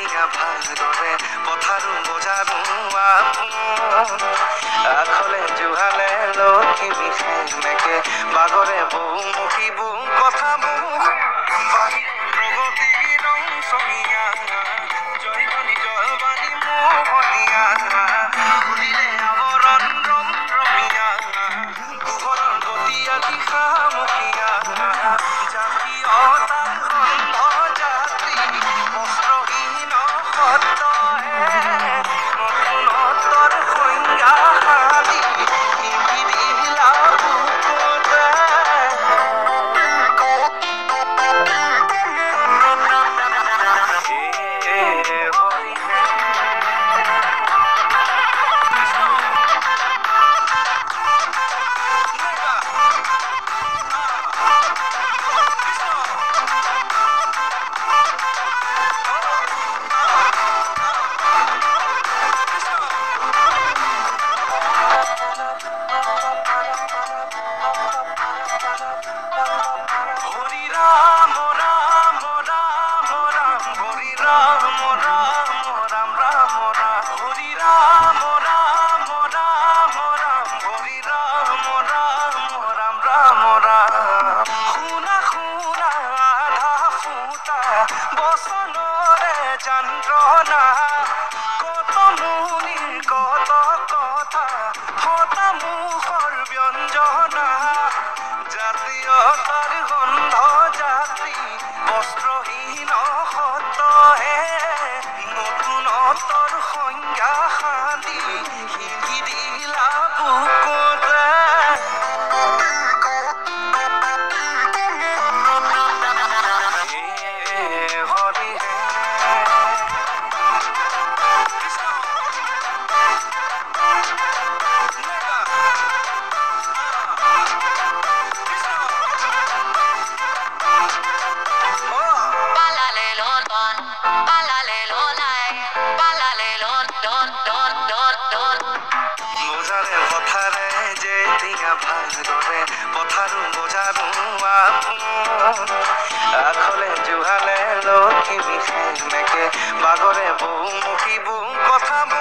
টিঙা ভাগৰে পথাৰো বজাৰো আপোন আখলে জুহালে লখিমী সেনেকে বাগৰে বহুমুখীবোৰ কথাবোৰ প্ৰগতিৰ ৰংচঙীয়া জয়বাণী জয়বাণী মোহনীয়া খুলিলে আৱৰণ ৰমৰমীয়া পোহৰৰ গতি আদি সামুখীয়া জাতীয়তাৰ গন্ধ জাতি বস্ত্ৰহীন সত্ৰহে নতুনত্বৰ সংজ্ঞা হালি নিবিৰিলা বুকুতে যন্ত্ৰণা কত মুনিৰ কত কথা হতা মুখৰ ব্যঞ্জনা জাতীয়তাৰ গন্ধ যাত্ৰী বস্ত্ৰহীন সতহে নতুনত্বৰ সংজ্ঞা হালি হিলি দিলা বুকুতে ভাগৰে পথাৰো বজাৰো আপোন আখলে জুহালে লখিমী সেনেকে বাগৰে বহুমুখীবোৰ কথাবোৰ